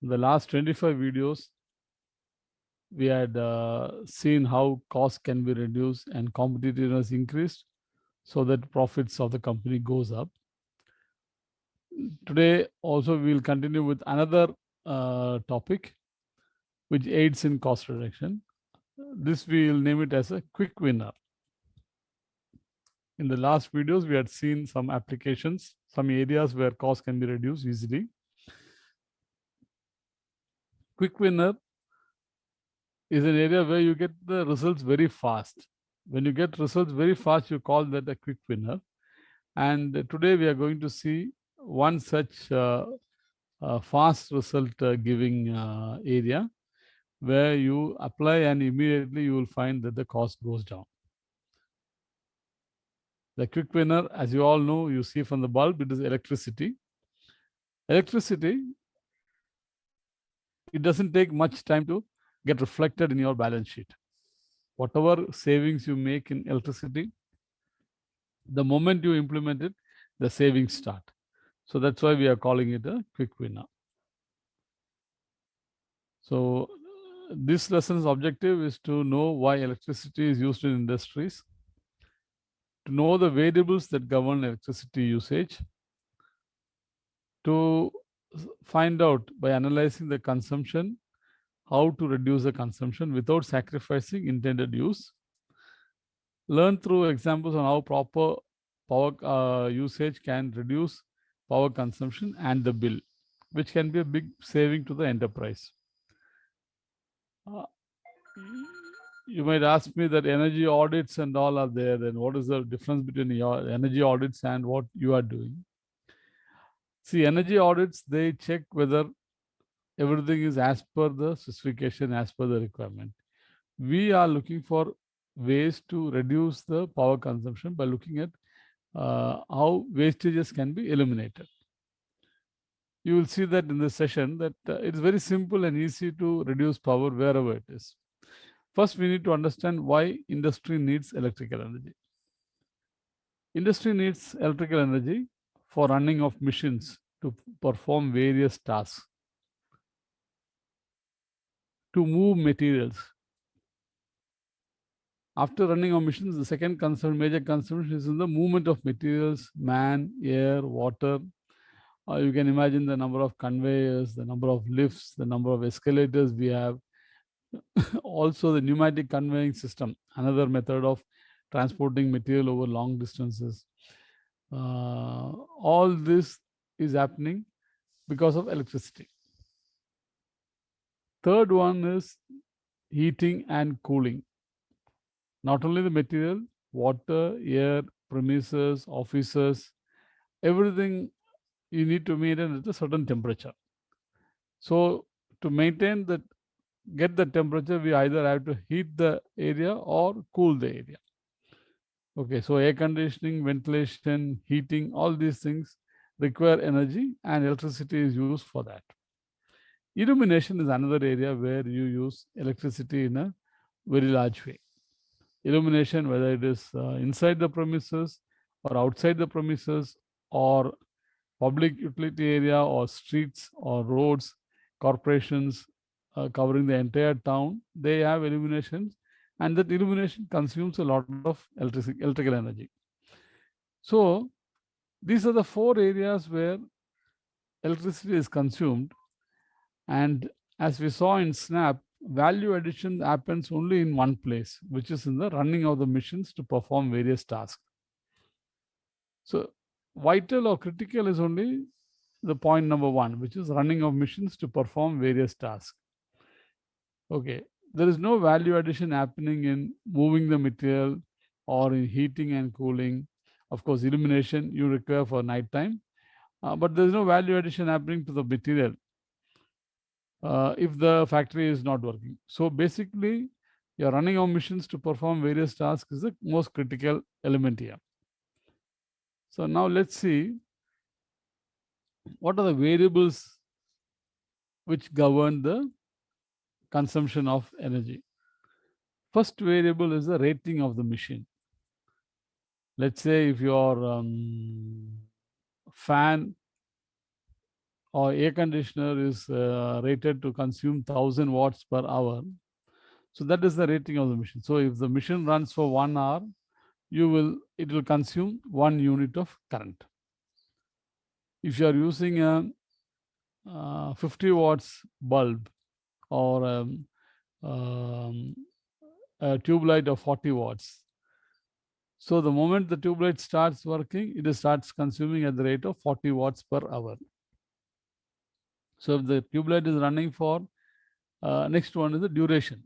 In the last 25 videos, we had seen how costs can be reduced and competitiveness increased so that profits of the company goes up. Today also we will continue with another topic which aids in cost reduction. This we will name it as a quick winner. In the last videos, we had seen some applications, some areas where costs can be reduced easily. Quick winner is an area where you get the results very fast. When you get results very fast, you call that a quick winner. And today we are going to see one such fast result giving area where you apply and immediately you will find that the cost goes down. The quick winner, as you all know, you see from the bulb, it is electricity. Electricity, it doesn't take much time to get reflected in your balance sheet. Whatever savings you make in electricity, the moment you implement it, the savings start. So that's why we are calling it a quick winner. So this lesson's objective is to know why electricity is used in industries, to know the variables that govern electricity usage, to find out by analyzing the consumption how to reduce the consumption without sacrificing intended use. Learn through examples on how proper power usage can reduce power consumption and the bill, which can be a big saving to the enterprise. You might ask me that energy audits and all are there, then what is the difference between your energy audits and what you are doing? See, energy audits, they check whether everything is as per the specification, as per the requirement. We are looking for ways to reduce the power consumption by looking at how wastages can be eliminated. You will see that in this session that it's very simple and easy to reduce power wherever it is. First, we need to understand why industry needs electrical energy. Industry needs electrical energy for running of machines to perform various tasks, to move materials. After running of machines, the second major consumption is in the movement of materials, man, air, water. You can imagine the number of conveyors, the number of lifts, the number of escalators we have. Also, the pneumatic conveying system, another method of transporting material over long distances. All this is happening because of electricity. Third one is heating and cooling. Not only the material, water, air, premises, offices, everything you need to maintain at a certain temperature. So to maintain that, get the temperature, we either have to heat the area or cool the area. Okay, so air conditioning, ventilation, heating, all these things require energy and electricity is used for that. Illumination is another area where you use electricity in a very large way. Illumination, whether it is inside the premises or outside the premises or public utility area or streets or roads, corporations covering the entire town, they have illuminations, and that illumination consumes a lot of electrical energy. So these are the four areas where electricity is consumed, and as we saw in SNAP, value addition happens only in one place, which is in the running of the machines to perform various tasks. So vital or critical is only the point number one, which is running of machines to perform various tasks. Okay, there is no value addition happening in moving the material or in heating and cooling. Of course, illumination you require for night time, but there is no value addition happening to the material if the factory is not working. So basically, you're running of machines to perform various tasks is the most critical element here. So now let's see what are the variables which govern the consumption of energy. First variable is the rating of the machine. Let's say if your fan or air conditioner is rated to consume 1000 watts per hour. So that is the rating of the machine. So if the machine runs for 1 hour, it will consume 1 unit of current. If you are using a 50 watts bulb or um, a tube light of 40 watts, so the moment the tube light starts working, it starts consuming at the rate of 40 watts per hour. So if the tube light is running for, next one is the duration.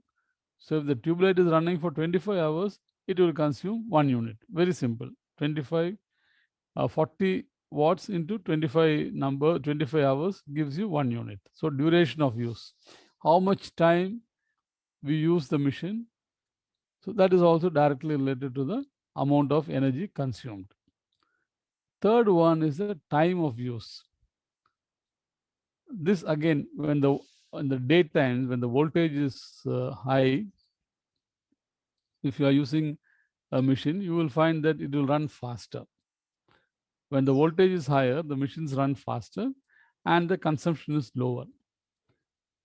So if the tube light is running for 25 hours, it will consume 1 unit. Very simple. 40 watts into 25 hours gives you 1 unit. So duration of use. How much time we use the machine. So that is also directly related to the amount of energy consumed. Third one is the time of use. This again, in the daytime, when the voltage is high, if you are using a machine, you will find that it will run faster. When the voltage is higher, the machines run faster and the consumption is lower.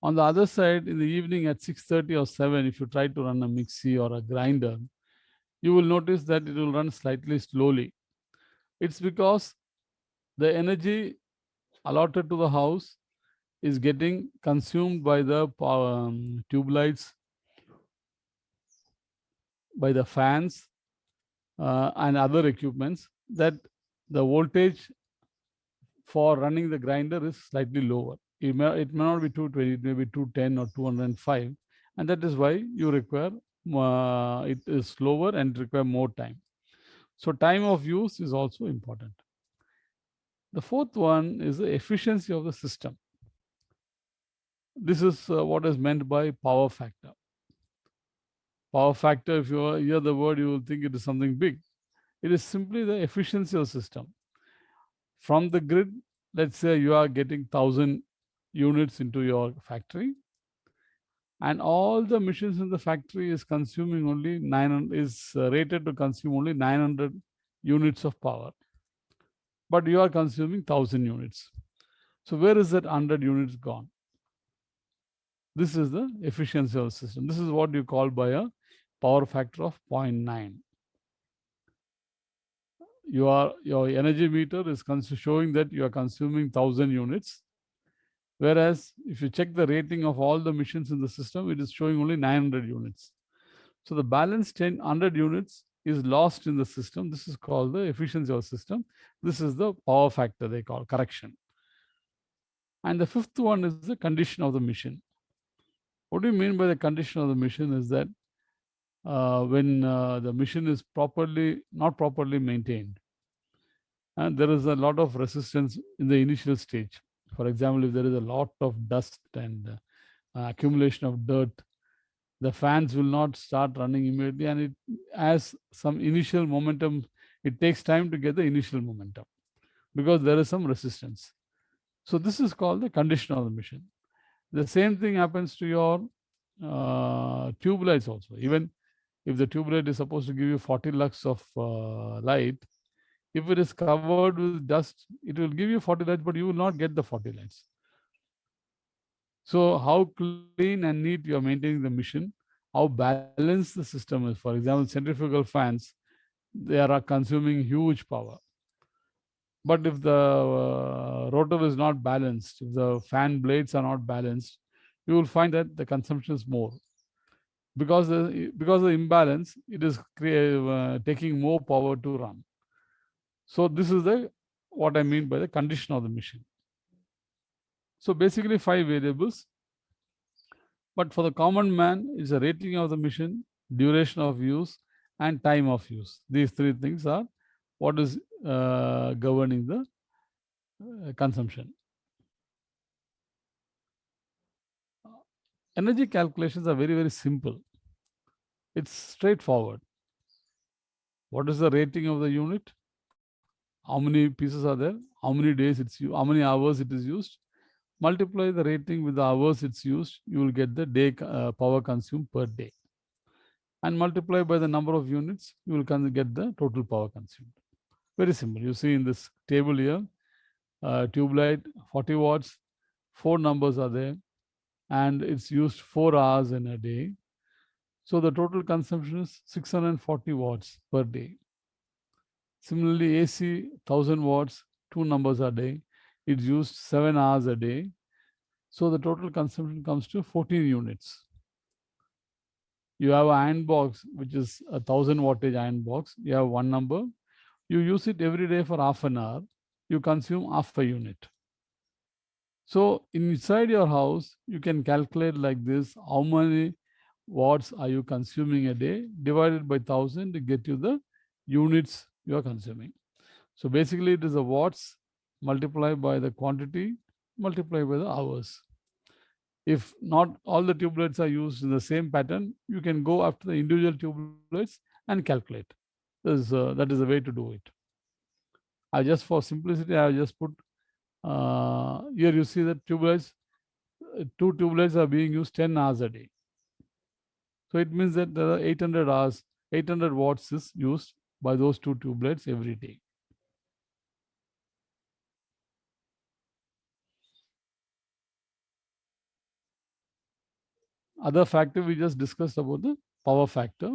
On the other side, in the evening at 6:30 or 7, if you try to run a mixie or a grinder, you will notice that it will run slightly slowly. It's because the energy allotted to the house is getting consumed by the tube lights, by the fans, and other equipments, that the voltage for running the grinder is slightly lower. It may not be 220, it may be 210 or 205. And that is why you require, it is slower and require more time. So time of use is also important. The fourth one is the efficiency of the system. This is what is meant by power factor. Power factor, if you hear the word, you will think it is something big. It is simply the efficiency of the system. From the grid, let's say you are getting 1000 units into your factory, and all the machines in the factory is consuming only 900, is rated to consume only 900 units of power. But you are consuming 1000 units. So where is that 100 units gone? This is the efficiency of the system. This is what you call by a power factor of 0.9. Your energy meter is showing that you are consuming 1000 units. Whereas if you check the rating of all the machines in the system, it is showing only 900 units. So the balance 100 units is lost in the system. This is called the efficiency of the system. This is the power factor they call correction. And the fifth one is the condition of the machine. What do you mean by the condition of the machine is that when the machine is not properly maintained, and there is a lot of resistance in the initial stage. For example, if there is a lot of dust and accumulation of dirt, the fans will not start running immediately, and it has some initial momentum. It takes time to get the initial momentum because there is some resistance. So this is called the condition of the machine. The same thing happens to your tube lights also. Even if the tube light is supposed to give you 40 lux of light, if it is covered with dust, it will give you 40 lights, but you will not get the 40 lights. So how clean and neat you are maintaining the machine, how balanced the system is. For example, centrifugal fans, they are consuming huge power. But if the rotor is not balanced, if the fan blades are not balanced, you will find that the consumption is more. Because of the imbalance, it is taking more power to run. So this is what I mean by the condition of the machine. So basically 5 variables. But for the common man, it's a rating of the machine, duration of use, and time of use. These 3 things are what is governing the consumption. Energy calculations are very, very simple. It's straightforward. What is the rating of the unit? How many pieces are there? How many days it's used? How many hours it is used? Multiply the rating with the hours it's used. You will get the day power consumed per day. And multiply by the number of units, you will get the total power consumed. Very simple. You see in this table here, tube light 40 watts, four numbers are there, and it's used 4 hours in a day. So the total consumption is 640 watts per day. Similarly, AC 1000 watts, two numbers a day. It's used 7 hours a day. So the total consumption comes to 14 units. You have an iron box, which is a 1000 wattage iron box. You have one number. You use it every day for half an hour. You consume half a unit. So inside your house, you can calculate like this: how many watts are you consuming a day? Divided by 1000 to get you the units you are consuming. So basically, it is the watts multiplied by the quantity multiplied by the hours. If not all the tube lights are used in the same pattern, you can go after the individual tube lights and calculate. That is the way to do it. I just for simplicity, I just put here. You see that tube lights, two tube lights are being used 10 hours a day. So it means that there are 800 hours, 800 watts is used by those two tube lights every day. Other factor we just discussed about the power factor.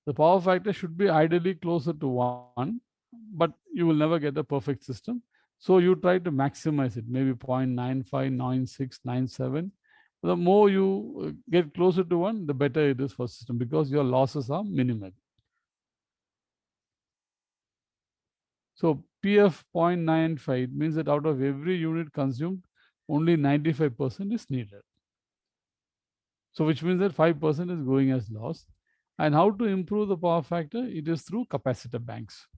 The power factor should be ideally closer to 1, but you will never get a perfect system. So you try to maximize it, maybe 0.95, 96, 97. The more you get closer to 1, the better it is for system because your losses are minimal. So PF 0.95 means that out of every unit consumed, only 95% is needed. So which means that 5% is going as loss. And how to improve the power factor? It is through capacitor banks.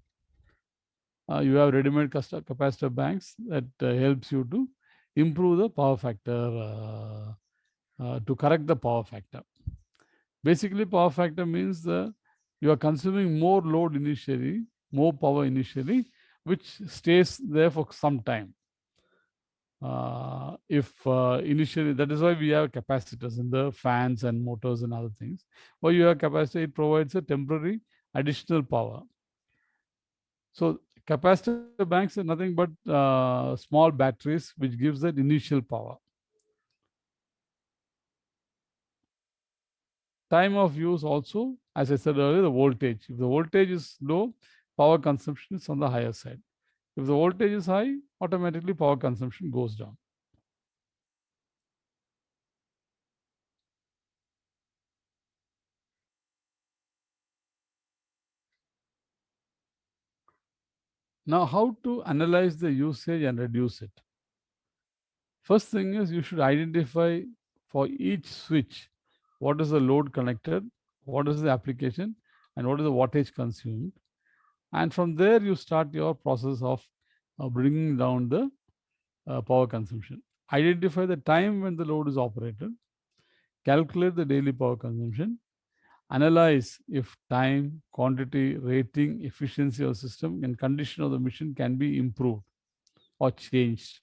You have ready-made capacitor banks that helps you to improve the power factor, to correct the power factor. Basically, power factor means you are consuming more load initially, more power initially, which stays there for some time. If initially, that is why we have capacitors in the fans and motors and other things. Why you have capacitor, it provides a temporary additional power. So capacitor banks are nothing but small batteries which gives that initial power. Time of use also, as I said earlier, the voltage. If the voltage is low, power consumption is on the higher side. If the voltage is high, automatically power consumption goes down. Now, how to analyze the usage and reduce it? First thing is you should identify for each switch what is the load connected, what is the application, and what is the wattage consumed. And from there, you start your process of bringing down the power consumption. Identify the time when the load is operated, calculate the daily power consumption, analyze if time, quantity, rating, efficiency of system, and condition of the machine can be improved or changed.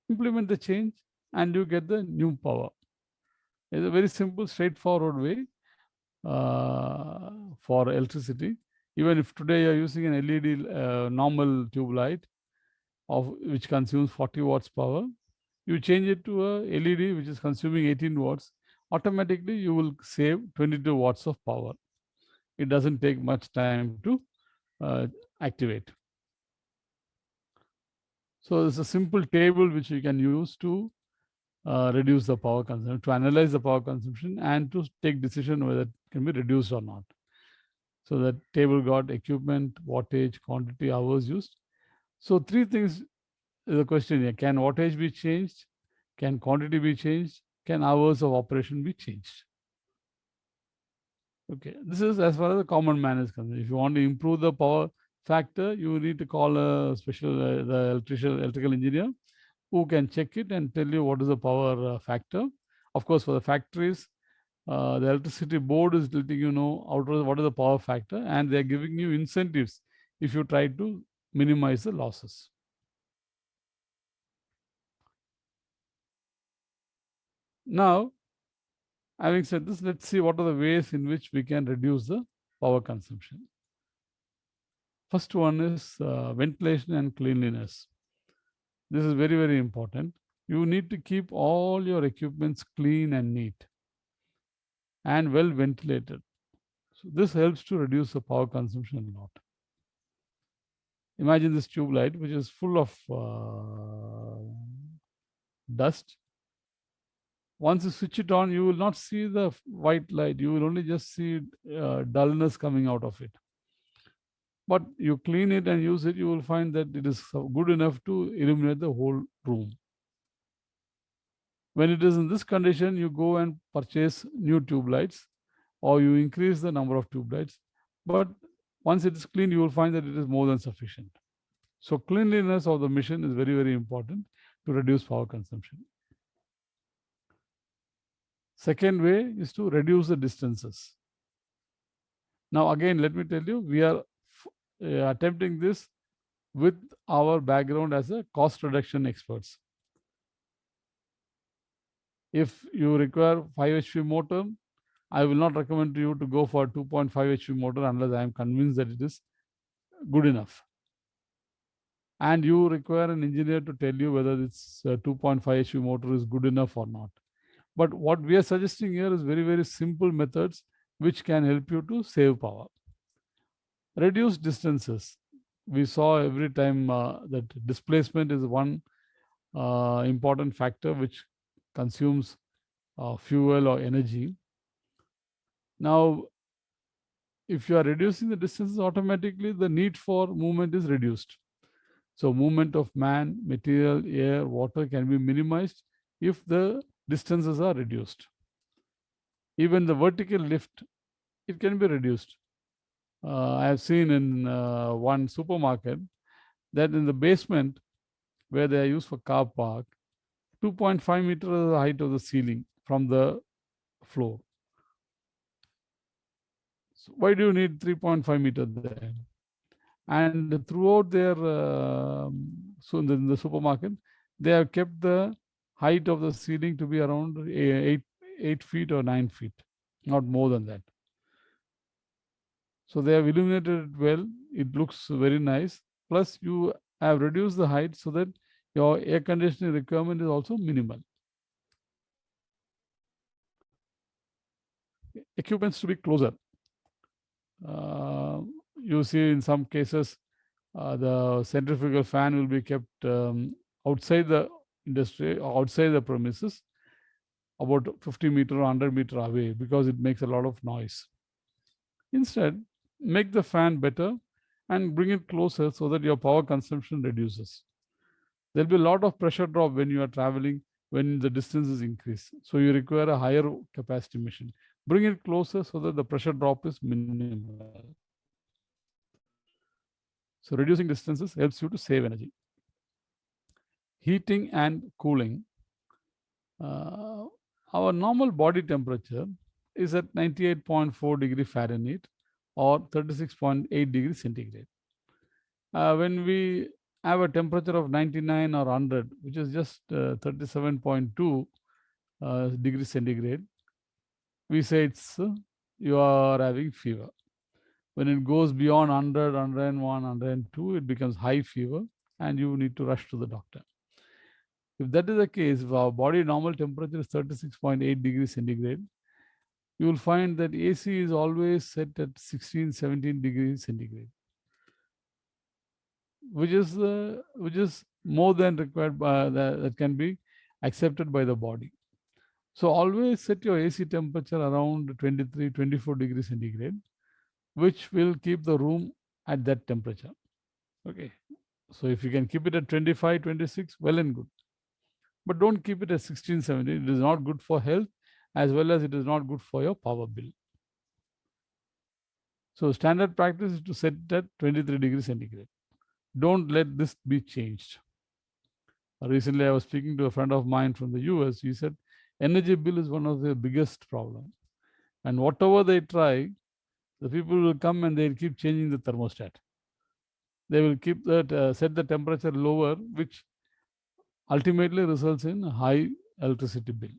Implement the change, and you get the new power. It's a very simple, straightforward way for electricity. Even if today you're using an LED normal tube light of which consumes 40 watts power, you change it to a LED which is consuming 18 watts, automatically you will save 22 watts of power. It doesn't take much time to activate. So it's a simple table which you can use to reduce the power consumption, to analyze the power consumption, and to take decision whether it can be reduced or not. So that table got equipment, wattage, quantity, hours used. So three things is the question here. Can wattage be changed? Can quantity be changed? Can hours of operation be changed? Okay, this is as far as the common man is concerned. If you want to improve the power factor, you need to call a special the electrical engineer who can check it and tell you what is the power factor. Of course, for the factories, the electricity board is letting you know what is the power factor, and they are giving you incentives if you try to minimize the losses. Now, having said this, let's see what are the ways in which we can reduce the power consumption. First one is ventilation and cleanliness. This is very, very important. You need to keep all your equipments clean and neat and well ventilated. So this helps to reduce the power consumption a lot. Imagine this tube light, which is full of dust. Once you switch it on, you will not see the white light. You will only just see dullness coming out of it. But you clean it and use it, you will find that it is good enough to illuminate the whole room. When it is in this condition, you go and purchase new tube lights or you increase the number of tube lights. But once it is clean, you will find that it is more than sufficient. So cleanliness of the machine is very, very important to reduce power consumption. Second way is to reduce the distances. Now, again, let me tell you, we are attempting this with our background as a cost reduction experts. If you require 5 HP motor, I will not recommend to you to go for 2.5 HP motor unless I am convinced that it is good enough. And you require an engineer to tell you whether this 2.5 HP motor is good enough or not. But what we are suggesting here is very, very simple methods which can help you to save power. Reduce distances. We saw every time that displacement is one important factor which consumes fuel or energy. Now, if you are reducing the distances, automatically the need for movement is reduced. So movement of man, material, air, water can be minimized if the distances are reduced. Even the vertical lift, it can be reduced. I have seen in one supermarket that in the basement where they are used for car park, 2.5 meters is the height of the ceiling from the floor. So why do you need 3.5 meters there? And throughout their so in the supermarket, they have kept the height of the ceiling to be around 8 feet or 9 feet, not more than that. So they have illuminated it well. It looks very nice. Plus, you have reduced the height so that your air conditioning requirement is also minimal. Equipments to be closer. You see in some cases, the centrifugal fan will be kept outside the industry, outside the premises, about 50 meter or 100 meter away because it makes a lot of noise. Instead, make the fan better and bring it closer so that your power consumption reduces. There'll be a lot of pressure drop when you are traveling, when the distance is increased. So you require a higher capacity machine. Bring it closer so that the pressure drop is minimal. So reducing distances helps you to save energy. Heating and cooling. Our normal body temperature is at 98.4 degree Fahrenheit or 36.8 degrees centigrade. When we have a temperature of 99 or 100, which is just 37.2 degrees centigrade, we say it's you are having fever. When it goes beyond 100, 101, 102, it becomes high fever and you need to rush to the doctor. If that is the case, if our body normal temperature is 36.8 degrees centigrade, you will find that AC is always set at 16, 17 degrees centigrade, which is more than required by that can be accepted by the body. So always set your AC temperature around 23, 24 degrees centigrade, which will keep the room at that temperature. Okay. So if you can keep it at 25, 26, well and good. But don't keep it at 16, 17. It is not good for health as well as it is not good for your power bill. So standard practice is to set it at 23 degrees centigrade. Don't let this be changed. Recently, I was speaking to a friend of mine from the US. He said, energy bill is one of the biggest problems. And whatever they try, the people will come and they'll keep changing the thermostat. They will keep that, set the temperature lower, which ultimately results in a high electricity bill.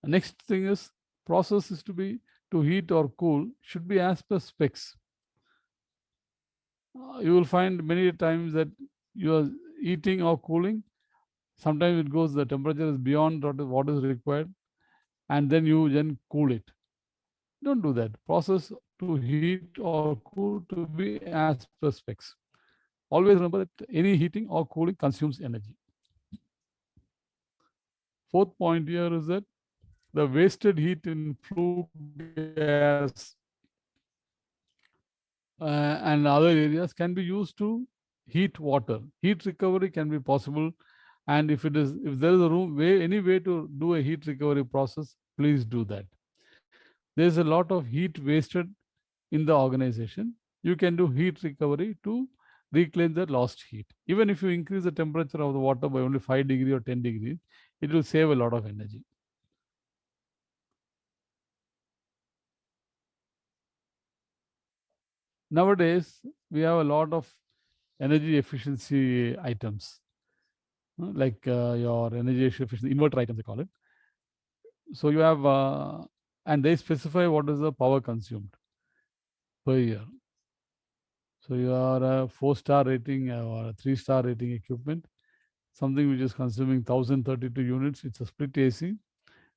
The next thing is process is to heat or cool should be as per specs. You will find many times that heating or cooling, sometimes it goes, the temperature is beyond what is required, and then you then cool it. Don't do that. Process to heat or cool to be as per specs. Always remember that any heating or cooling consumes energy. Fourth point here is that the wasted heat in flue gas and other areas can be used to heat water. Heat recovery can be possible, and if there is a any way to do a heat recovery process, please do that. There is a lot of heat wasted in the organization. You can do heat recovery to reclaim the lost heat. Even if you increase the temperature of the water by only 5 degrees or 10 degrees, it will save a lot of energy. Nowadays, we have a lot of energy efficiency items, like your energy efficiency inverter items, they call it. So you have, and they specify what is the power consumed per year. So you are a 4-star rating or a 3-star rating equipment, something which is consuming 1032 units, it's a split AC.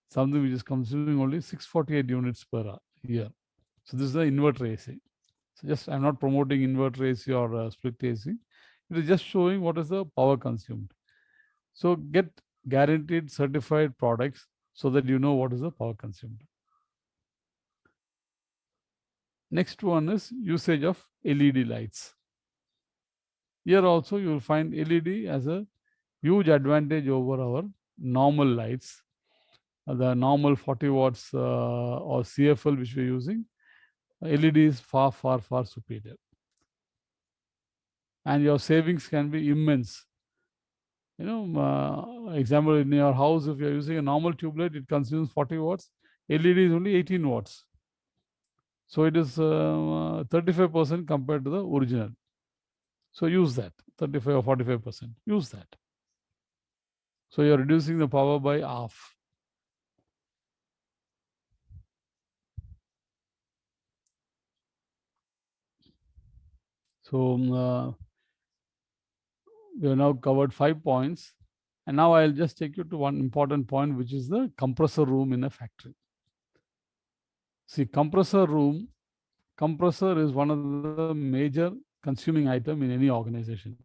Something which is consuming only 648 units per year. So this is the inverter AC. So just, I'm not promoting inverter AC or split AC. It is just showing what is the power consumed. So get guaranteed certified products so that you know what is the power consumed. Next one is usage of LED lights. Here also you will find LED as a huge advantage over our normal lights. The normal 40 watts or CFL which we're using, LED is far, far, far superior. And your savings can be immense. Example, in your house, if you're using a normal tube light, it consumes 40 watts. LED is only 18 watts. So it is 35% compared to the original. So use that, 35 or 45%. Use that. So you're reducing the power by half. So we have now covered 5 points. And now I'll just take you to one important point, which is the compressor room in a factory. See, compressor is one of the major consuming item in any organization.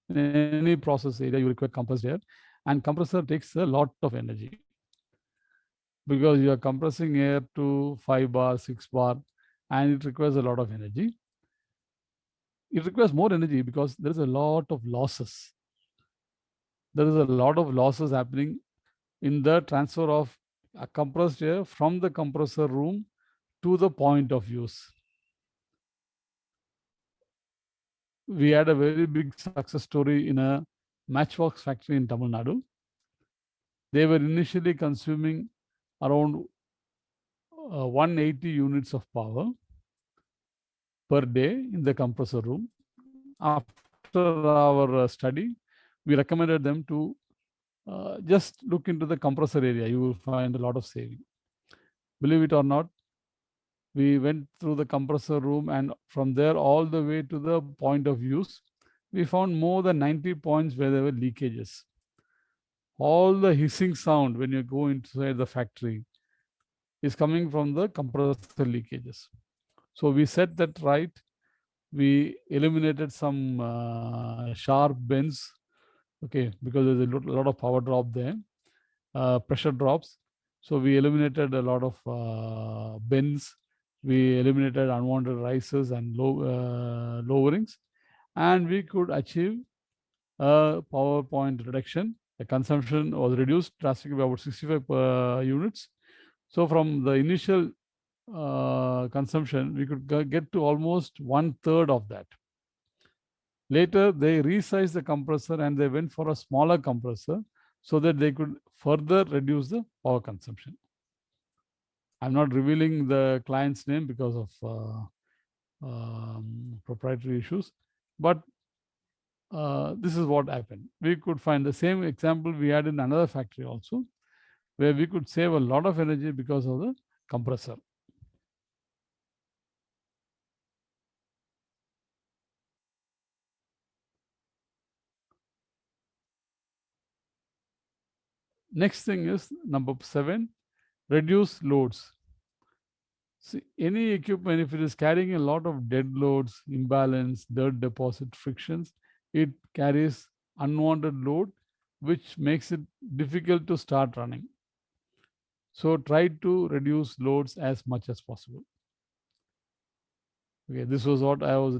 In any process area, you require compressed air, and compressor takes a lot of energy because you are compressing air to 5 bar, 6 bar, and it requires a lot of energy. It requires more energy because there is a lot of losses. There is a lot of losses happening in the transfer of a compressed air from the compressor room to the point of use. We had a very big success story in a matchbox factory in Tamil Nadu. They were initially consuming around 180 units of power per day in the compressor room. After our study, we recommended them to just look into the compressor area. You will find a lot of saving. Believe it or not, we went through the compressor room, and from there all the way to the point of use, we found more than 90 points where there were leakages. All the hissing sound when you go inside the factory is coming from the compressor leakages. So we set that right. We eliminated some sharp bends, okay, because there's a lot of power drop there, pressure drops. So we eliminated a lot of bends. We eliminated unwanted rises and lowerings, and we could achieve a power point reduction. The consumption was reduced drastically by about 65 units. So from the initial consumption, we could get to almost 1/3 of that. Later, they resized the compressor and they went for a smaller compressor so that they could further reduce the power consumption. I'm not revealing the client's name because of proprietary issues, but this is what happened. We could find the same example we had in another factory also, where we could save a lot of energy because of the compressor. Next thing is number 7, reduce loads. See, any equipment, if it is carrying a lot of dead loads, imbalance, dirt deposit, frictions, it carries unwanted load, which makes it difficult to start running. So try to reduce loads as much as possible. Okay, this was what I was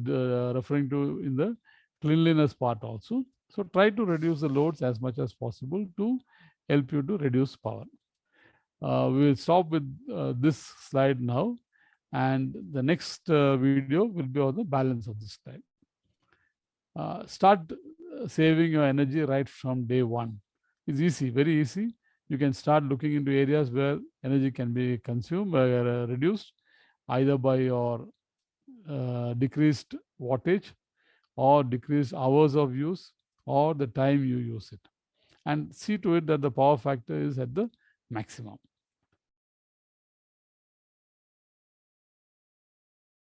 referring to in the cleanliness part also. So try to reduce the loads as much as possible to help you to reduce power. We will stop with this slide now, and the next video will be on the balance of this slide. Start saving your energy right from day one. It's easy, very easy. You can start looking into areas where energy can be consumed or reduced, either by your decreased wattage or decreased hours of use or the time you use it, and see to it that the power factor is at the maximum.